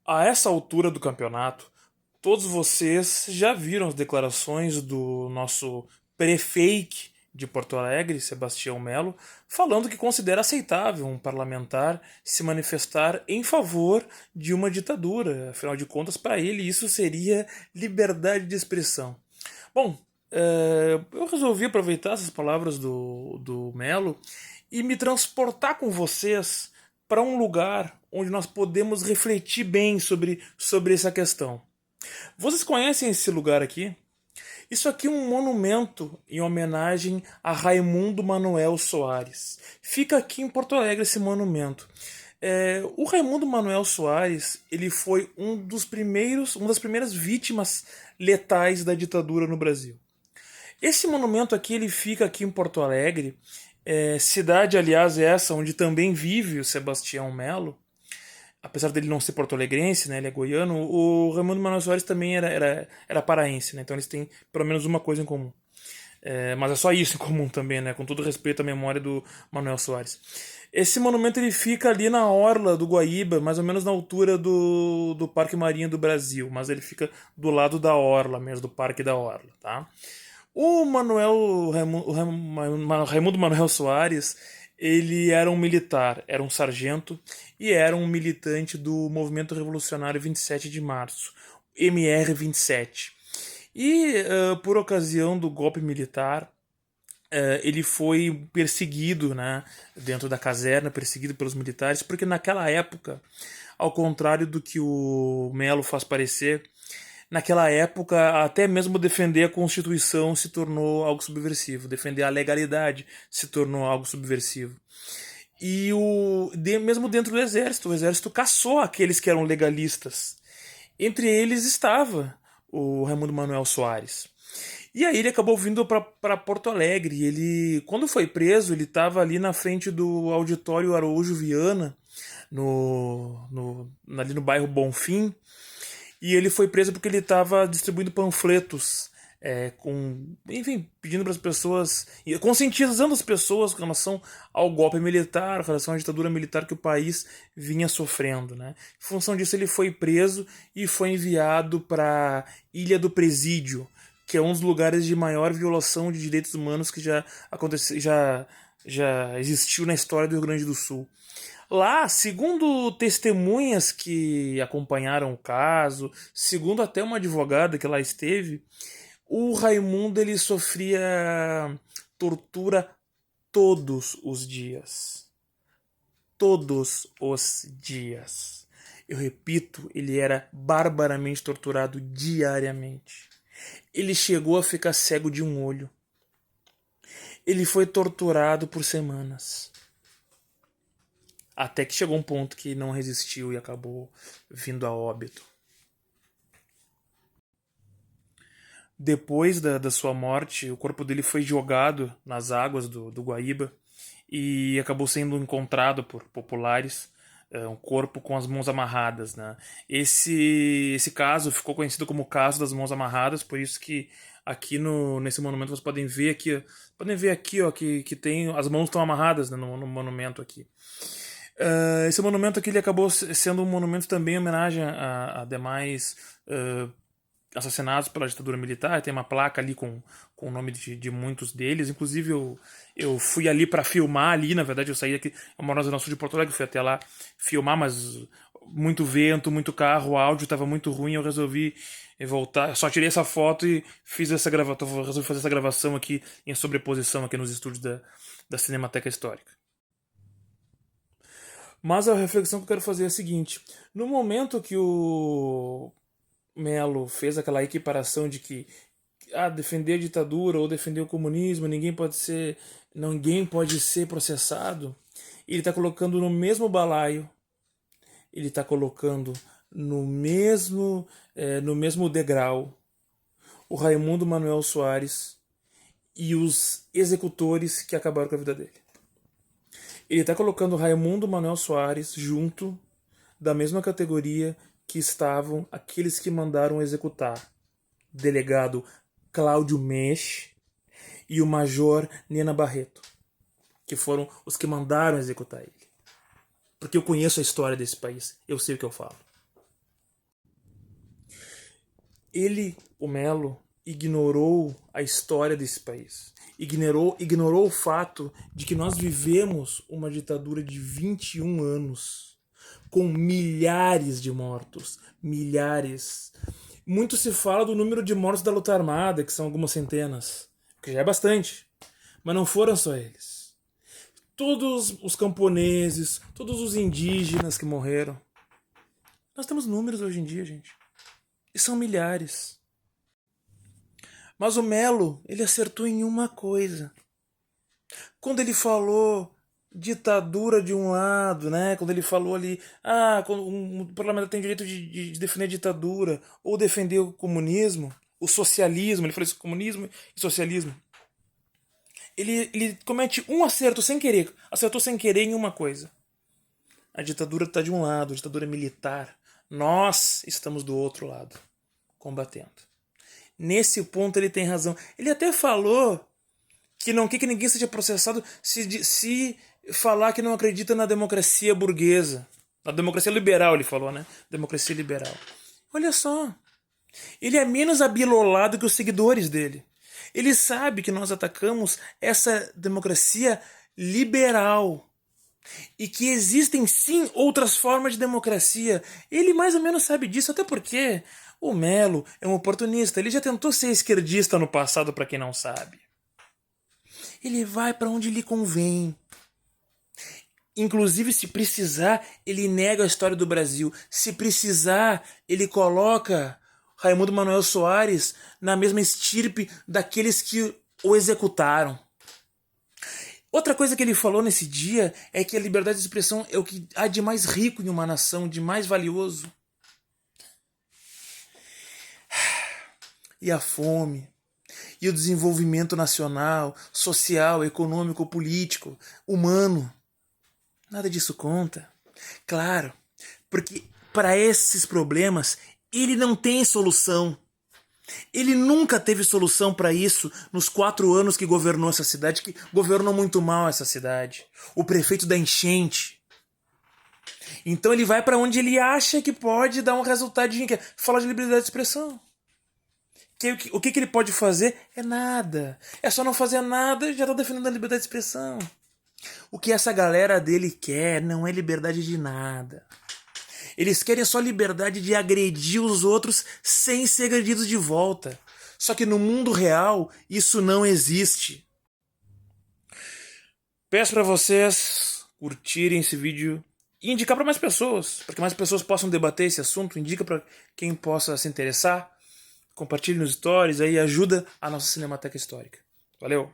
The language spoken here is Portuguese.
A essa altura do campeonato, todos vocês já viram as declarações do nosso prefeito de Porto Alegre, Sebastião Melo, falando que considera aceitável um parlamentar se manifestar em favor de uma ditadura. Afinal de contas, para ele, isso seria liberdade de expressão. Bom, eu resolvi aproveitar essas palavras do Melo e me transportar com vocês para um lugar onde nós podemos refletir bem sobre essa questão. Vocês conhecem esse lugar aqui? Isso aqui é um monumento em homenagem a Raimundo Manuel Soares. Fica aqui em Porto Alegre esse monumento. O Raimundo Manuel Soares ele foi uma das primeiras vítimas letais da ditadura no Brasil. Esse monumento aqui ele fica aqui em Porto Alegre, cidade, aliás, essa onde também vive o Sebastião Melo. Apesar dele não ser porto-alegrense, né, ele é goiano, o Raimundo Manuel Soares também era paraense, né, então eles têm pelo menos uma coisa em comum. Mas é só isso em comum também, né, com todo respeito à memória do Manuel Soares. Esse monumento ele fica ali na orla do Guaíba, mais ou menos na altura do Parque Marinha do Brasil, mas ele fica do lado da orla mesmo, do Parque da Orla, tá? Raimundo Manuel Soares, ele era um militar, era um sargento e era um militante do Movimento Revolucionário 27 de Março, MR-27. Por ocasião do golpe militar, ele foi perseguido, né, dentro da caserna, perseguido pelos militares, porque naquela época, ao contrário do que o Melo faz parecer, naquela época, até mesmo defender a Constituição se tornou algo subversivo, defender a legalidade se tornou algo subversivo. Mesmo dentro do exército, o exército caçou aqueles que eram legalistas. Entre eles estava o Raimundo Manuel Soares. E aí ele acabou vindo para Porto Alegre. Quando foi preso, ele estava ali na frente do Auditório Araújo Viana, ali no bairro Bonfim. E ele foi preso porque ele estava distribuindo panfletos, enfim, pedindo para as pessoas, conscientizando as pessoas com relação ao golpe militar, com relação à ditadura militar que o país vinha sofrendo, né? Em função disso, ele foi preso e foi enviado para Ilha do Presídio, que é um dos lugares de maior violação de direitos humanos que já existiu na história do Rio Grande do Sul. Lá, segundo testemunhas que acompanharam o caso, segundo até uma advogada que lá esteve, o Raimundo ele sofria tortura todos os dias. Todos os dias. Eu repito, ele era barbaramente torturado diariamente. Ele chegou a ficar cego de um olho. Ele foi torturado por semanas. Até que chegou um ponto que não resistiu e acabou vindo a óbito. Depois da sua morte, o corpo dele foi jogado nas águas do Guaíba e acabou sendo encontrado por populares, um corpo com as mãos amarradas, né? Esse caso ficou conhecido como o caso das mãos amarradas, por isso que aqui nesse monumento vocês podem ver aqui ó, que tem as mãos estão amarradas, né, no monumento aqui. Esse monumento aqui ele acabou sendo um monumento também em homenagem a demais assassinados pela ditadura militar. Tem uma placa ali com o nome de muitos deles. Inclusive eu fui ali para filmar ali, na verdade eu saí aqui, eu moro na Zona Sul de Porto Alegre, fui até lá filmar, mas muito vento, muito carro, o áudio estava muito ruim, eu resolvi voltar, só tirei essa foto e resolvi fazer essa gravação aqui em sobreposição aqui nos estúdios da Cinemateca Histórica. Mas a reflexão que eu quero fazer é a seguinte: no momento que o Melo fez aquela equiparação de que defender a ditadura ou defender o comunismo, ninguém pode ser processado, ele está colocando no mesmo balaio, ele está colocando no mesmo degrau o Raimundo Manuel Soares e os executores que acabaram com a vida dele. Ele está colocando Raimundo Manuel Soares junto da mesma categoria que estavam aqueles que mandaram executar delegado Cláudio Mensch e o major Nena Barreto, que foram os que mandaram executar ele. Porque eu conheço a história desse país, eu sei o que eu falo. Ele, o Melo, ignorou a história desse país. Ignorou o fato de que nós vivemos uma ditadura de 21 anos, com milhares de mortos. Milhares. Muito se fala do número de mortos da luta armada, que são algumas centenas, que já é bastante. Mas não foram só eles. Todos os camponeses, todos os indígenas que morreram. Nós temos números hoje em dia, gente. E são milhares. Mas o Melo, ele acertou em uma coisa. Quando ele falou ditadura de um lado, né? Quando ele falou ali, quando um parlamentar tem direito de defender a ditadura ou defender o comunismo, o socialismo, ele falou isso, comunismo e socialismo. Ele comete um acerto sem querer, acertou sem querer em uma coisa. A ditadura está de um lado, a ditadura militar. Nós estamos do outro lado, combatendo. Nesse ponto ele tem razão. Ele até falou que não quer que ninguém seja processado se falar que não acredita na democracia burguesa. Na democracia liberal, ele falou, né? Democracia liberal. Olha só. Ele é menos abilolado que os seguidores dele. Ele sabe que nós atacamos essa democracia liberal. E que existem sim outras formas de democracia. Ele mais ou menos sabe disso, até porque o Melo é um oportunista. Ele já tentou ser esquerdista no passado, para quem não sabe. Ele vai para onde lhe convém. Inclusive, se precisar, ele nega a história do Brasil. Se precisar, ele coloca Raimundo Manuel Soares na mesma estirpe daqueles que o executaram. Outra coisa que ele falou nesse dia é que a liberdade de expressão é o que há de mais rico em uma nação, de mais valioso. E a fome, e o desenvolvimento nacional, social, econômico, político, humano, nada disso conta. Claro, porque para esses problemas ele não tem solução. Ele nunca teve solução para isso nos 4 anos que governou essa cidade, que governou muito mal essa cidade. O prefeito da enchente. Então ele vai para onde ele acha que pode dar um resultadinho, que é falar de liberdade de expressão. O que ele pode fazer é nada. É só não fazer nada e já está defendendo a liberdade de expressão. O que essa galera dele quer não é liberdade de nada. Eles querem só liberdade de agredir os outros sem ser agredidos de volta. Só que no mundo real, isso não existe. Peço para vocês curtirem esse vídeo e indicar para mais pessoas, para que mais pessoas possam debater esse assunto. Indica para quem possa se interessar. Compartilhe nos stories, aí ajuda a nossa Cinemateca Histórica. Valeu!